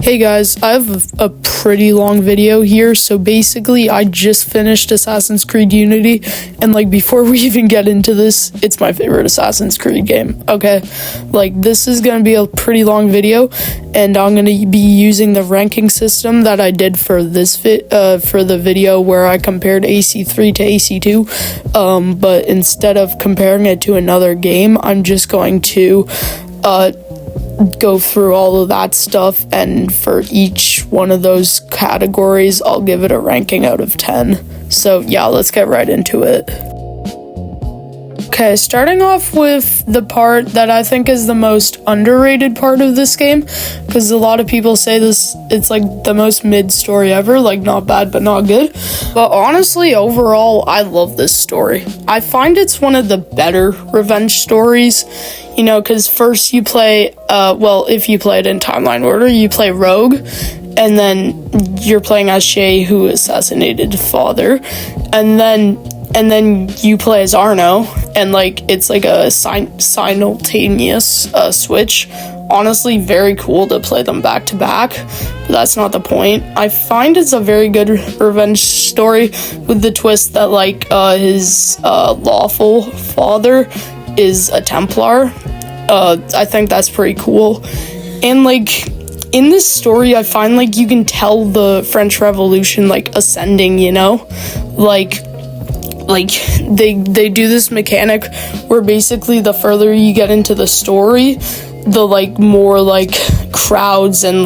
Hey guys, I have a pretty long video here. So basically, I just finished Assassin's Creed Unity, and before we even get into this, it's my favorite Assassin's Creed game. Okay, this is gonna be a pretty long video, and I'm gonna be using the ranking system that I did for this for the video where I compared AC3 to AC2. But instead of comparing it to another game, I'm just going to go through all of that stuff, and for each one of those categories I'll give it a ranking out of 10. So yeah, let's get right into it. Okay, starting off with the part that I think is the most underrated part of this game, because a lot of people say it's the most mid story ever, not bad but not good. But honestly, overall, I love this story. I find it's one of the better revenge stories, because first you play, if you play it in timeline order, you play Rogue, and then you're playing as Shay, who assassinated father, and then you play as Arno, and it's a simultaneous switch. Honestly, very cool to play them back to back, but that's not the point. I find it's a very good revenge story with the twist that his lawful father is a Templar. I think that's pretty cool. And in this story, I find you can tell the French Revolution ascending, they do this mechanic where basically the further you get into the story, the more crowds and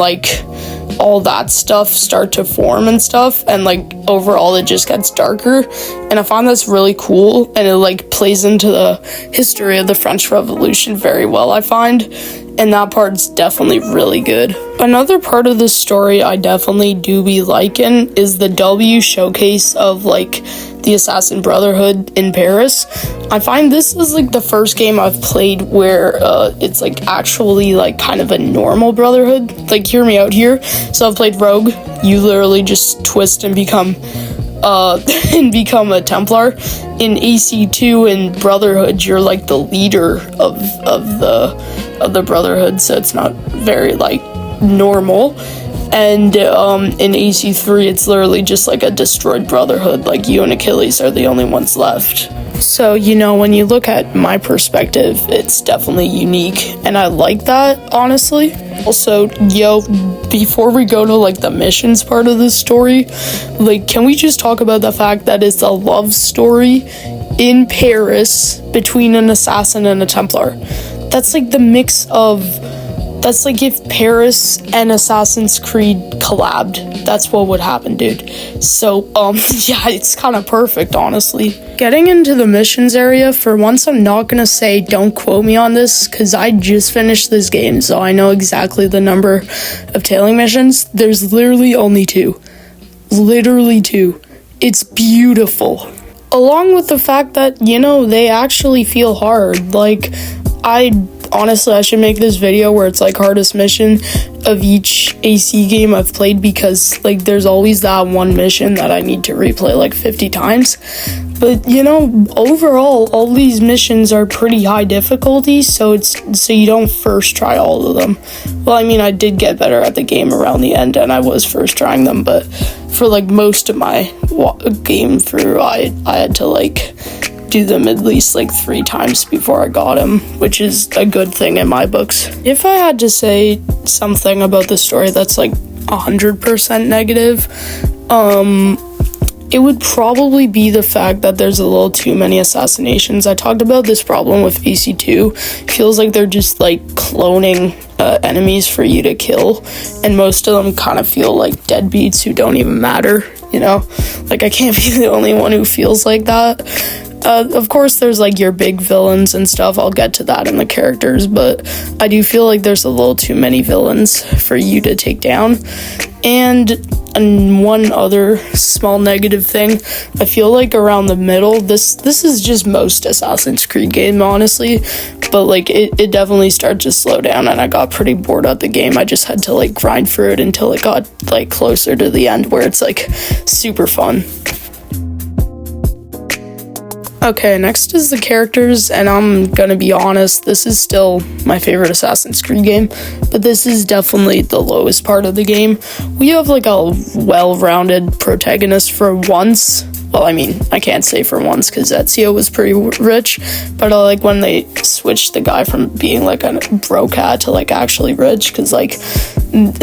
all that stuff start to form and stuff, and overall it just gets darker, and I find that's really cool, and it plays into the history of the French Revolution very well, I find, and that part's definitely really good. Another part of this story I definitely do be liking is the W showcase of the Assassin Brotherhood in Paris. I find this is the first game I've played where it's actually kind of a normal brotherhood. Hear me out here. So I've played Rogue. You literally just twist and become a Templar. In AC2 and Brotherhood, you're the leader of the Brotherhood, so it's not very normal. And in AC3, it's literally just a destroyed Brotherhood. You and Achilles are the only ones left. So, when you look at my perspective, it's definitely unique, and I like that, honestly. Also, before we go to the missions part of this story, can we just talk about the fact that it's a love story in Paris between an assassin and a Templar? That's the mix of... That's if Paris and Assassin's Creed collabed. That's what would happen, dude. So, yeah, it's kind of perfect, honestly. Getting into the missions area, for once I'm not gonna say don't quote me on this, because I just finished this game, so I know exactly the number of tailing missions. There's literally only 2. Literally 2. It's beautiful. Along with the fact that, they actually feel hard. Honestly, I should make this video where it's hardest mission of each AC game I've played, because there's always that one mission that I need to replay 50 times. But overall, all these missions are pretty high difficulty, so you don't first try all of them. Well, I mean, I did get better at the game around the end, and I was first trying them, but for most of my game through, I had to do them at least 3 times before I got him, which is a good thing in my books. If I had to say something about the story that's 100% negative, it would probably be the fact that there's a little too many assassinations. I talked about this problem with AC2. It feels like they're just cloning enemies for you to kill, and most of them kind of feel like deadbeats who don't even matter, I can't be the only one who feels like that. Of course, there's your big villains and stuff. I'll get to that in the characters, but I do feel there's a little too many villains for you to take down. And one other small negative thing, I feel around the middle, this is just most Assassin's Creed game, honestly, but it definitely started to slow down, and I got pretty bored at the game. I just had to grind through it until it got closer to the end, where it's super fun. Okay, next is the characters, and I'm gonna be honest, this is still my favorite Assassin's Creed game, but this is definitely the lowest part of the game. We have like a well-rounded protagonist for once. Well, I mean, I can't say for once because Ezio was pretty rich, but I like when they switched the guy from being like a brocat to like actually rich, because like,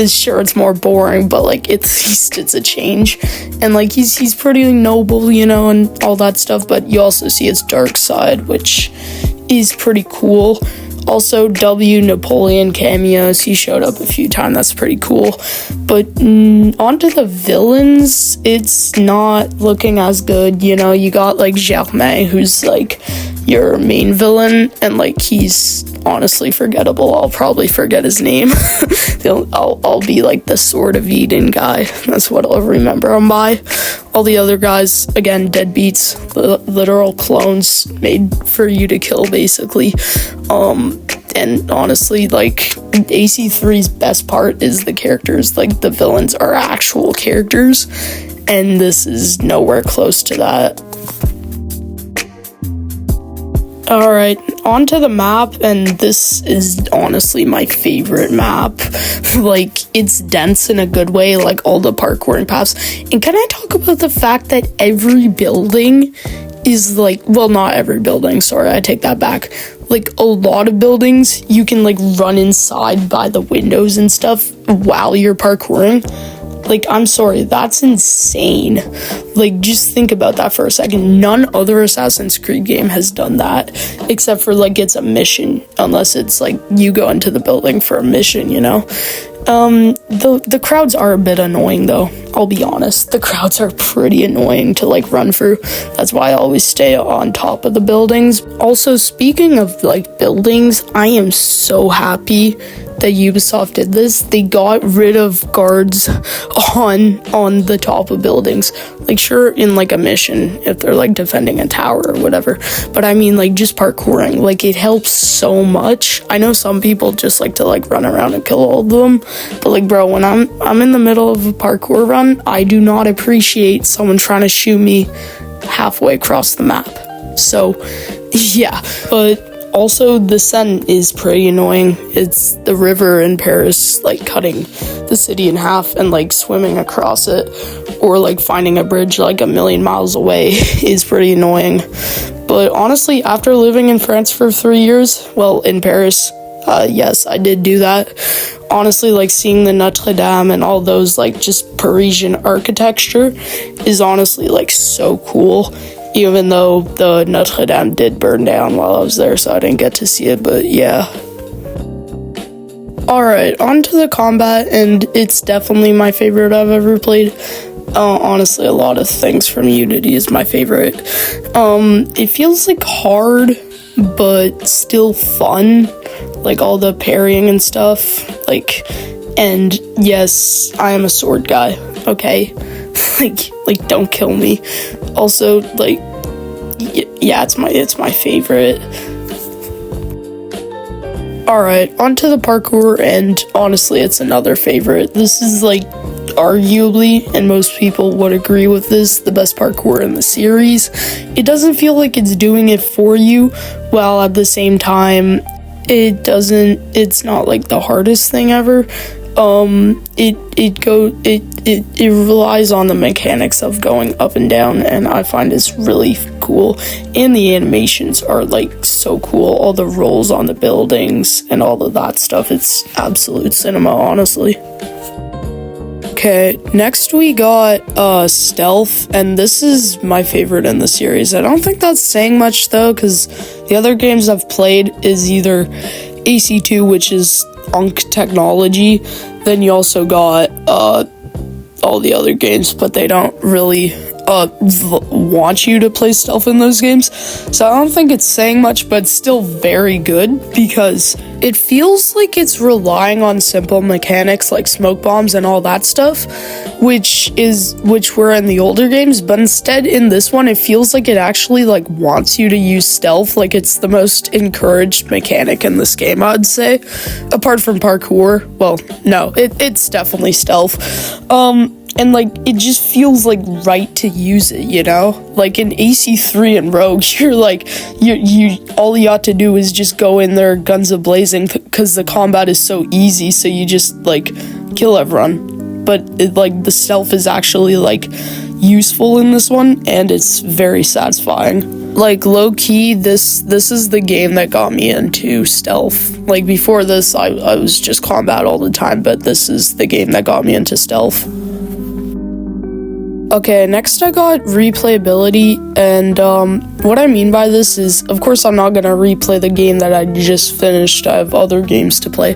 sure it's more boring, but like at least it's a change, and like he's pretty noble, you know, and all that stuff. But you also see his dark side, which is pretty cool. Also, Napoleon cameos. He showed up a few times. That's pretty cool. But onto the villains, it's not looking as good. You know, you got like Germain, who's like your main villain, and like he's honestly forgettable. I'll probably forget his name. I'll be like the Sword of Eden guy. That's what I'll remember him by. All the other guys, again, deadbeats, literal clones made for you to kill, basically. And honestly, like, AC3's best part is the characters. Like, the villains are actual characters, and this is nowhere close to that. Alright, onto the map, and this is honestly my favorite map. Like, it's dense in a good way, like all the parkouring paths. And can I talk about the fact that every building is like, well, not every building, sorry, I take that back. Like, a lot of buildings, you can like run inside by the windows and stuff while you're parkouring. Like, I'm sorry, that's insane. Like, just think about that for a second. None other Assassin's Creed game has done that, except for, like, it's a mission, unless it's, like, you go into the building for a mission, you know? The crowds are a bit annoying, though. I'll be honest. The crowds are pretty annoying to, like, run through. That's why I always stay on top of the buildings. Also, speaking of, like, buildings, I am so happy that Ubisoft did this. They got rid of guards on the top of buildings. Like, sure, in like a mission, if they're like defending a tower or whatever, but I mean like just parkouring, like it helps so much. I know some people just like to like run around and kill all of them, but like, bro, when I'm in the middle of a parkour run, I do not appreciate someone trying to shoot me halfway across the map. So yeah, but also, the sun is pretty annoying. It's the river in Paris, like, cutting the city in half and, like, swimming across it, or, like, finding a bridge, like, a million miles away is pretty annoying. But honestly, after living in France for 3 years, well, in Paris, yes, I did do that. Honestly, like, seeing the Notre Dame and all those, like, just Parisian architecture is honestly, like, so cool. Even though the Notre Dame did burn down while I was there, so I didn't get to see it, but yeah. Alright, on to the combat, and it's definitely my favorite I've ever played. Honestly, a lot of things from Unity is my favorite. It feels like hard, but still fun. Like all the parrying and stuff. Like, and yes, I am a sword guy, okay? like don't kill me. Also, like, yeah, it's my favorite. Alright, onto the parkour, and honestly, it's another favorite. This is, like, arguably, and most people would agree with this, the best parkour in the series. It doesn't feel like it's doing it for you, while at the same time, it's not, like, the hardest thing ever. It relies on the mechanics of going up and down, and I find it's really cool. And the animations are like so cool. All the rolls on the buildings and all of that stuff. It's absolute cinema, honestly. Okay, next we got Stealth, and this is my favorite in the series. I don't think that's saying much though, because the other games I've played is either AC2, which is Unk technology. Then you also got all the other games, but they don't really want you to play stealth in those games. So I don't think it's saying much, but it's still very good because it feels like it's relying on simple mechanics like smoke bombs and all that stuff, which were in the older games, but instead in this one it feels like it actually like wants you to use stealth. Like it's the most encouraged mechanic in this game, I'd say, apart from parkour. Well, no, it's definitely stealth. and like it just feels like right to use it, you know? Like in AC3 and Rogue, you're like you all you have to do is just go in there guns a-blazing because the combat is so easy, so you just like kill everyone. But like the stealth is actually like useful in this one, and it's very satisfying. Like low-key, this is the game that got me into stealth. Like before this, I was just combat all the time, but this is the game that got me into stealth. Okay, next I got replayability, and what I mean by this is, of course I'm not gonna replay the game that I just finished. I have other games to play.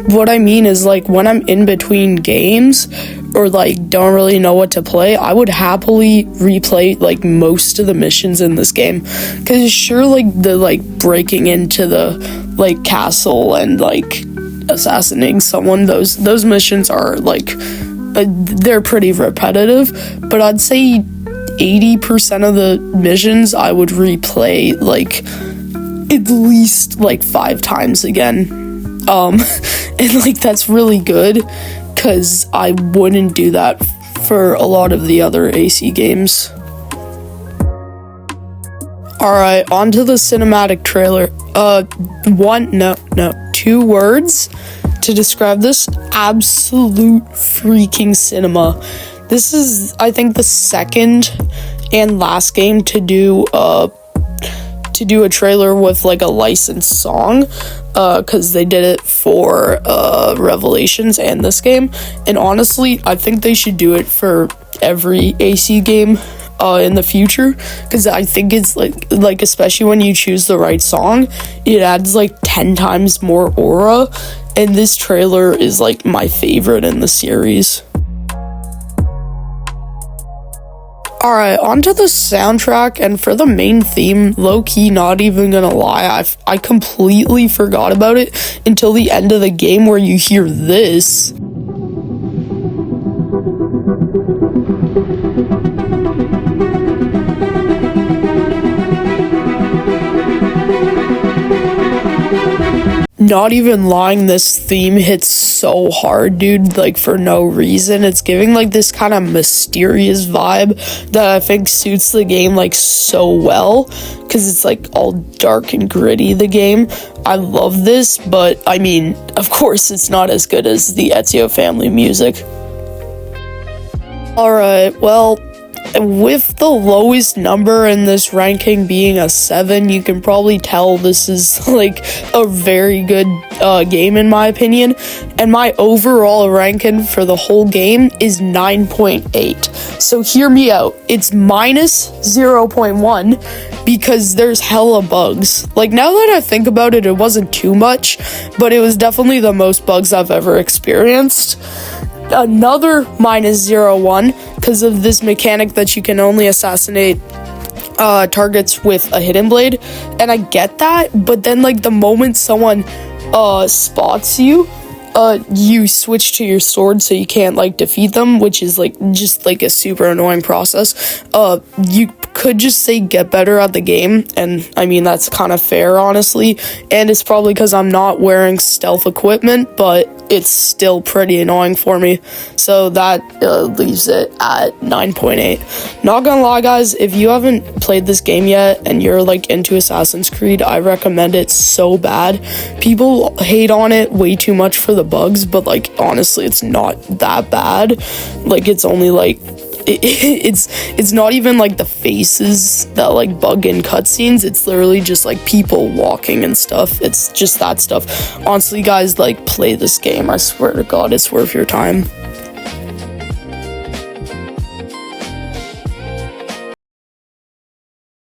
What I mean is, like, when I'm in between games, or like don't really know what to play, I would happily replay like most of the missions in this game, because sure, like the like breaking into the like castle and like assassinating someone, those missions are like they're pretty repetitive, but I'd say 80% of the missions I would replay like at least like 5 times again, and like that's really good, because I wouldn't do that for a lot of the other AC games. Alright, on to the cinematic trailer. 2 words to describe this: absolute freaking cinema. This is, I think, the second and last game to do a trailer with like a licensed song, because they did it for Revelations and this game, and honestly I think they should do it for every AC game in the future, because I think it's like especially when you choose the right song, it adds like 10 times more aura, and this trailer is like my favorite in the series. Alright, onto the soundtrack, and for the main theme, low-key, not even gonna lie, I completely forgot about it until the end of the game where you hear this. Not even lying, this theme hits so hard, dude, like for no reason. It's giving like this kind of mysterious vibe that I think suits the game like so well, because it's like all dark and gritty, the game. I love this, but I mean, of course it's not as good as the Ezio family music. Alright, well, with the lowest number in this ranking being a 7, you can probably tell this is like a very good game in my opinion, and my overall ranking for the whole game is 9.8. so hear me out, it's minus 0.1 because there's hella bugs. Like, now that I think about it, it wasn't too much, but it was definitely the most bugs I've ever experienced. Another minus 0.1 because of this mechanic that you can only assassinate targets with a hidden blade, and I get that, but then like the moment someone spots you, you switch to your sword so you can't like defeat them, which is like just like a super annoying process. You could just say get better at the game, and I mean that's kind of fair, honestly, and it's probably because I'm not wearing stealth equipment, but it's still pretty annoying for me, so that leaves it at 9.8. Not gonna lie, guys, if you haven't played this game yet and you're like into Assassin's Creed, I recommend it so bad. People hate on it way too much for the bugs, but like honestly it's not that bad. Like, it's only like it's not even like the faces that like bug in cutscenes, it's literally just like people walking and stuff. It's just that stuff. Honestly, guys, like, play this game, I swear to God, it's worth your time.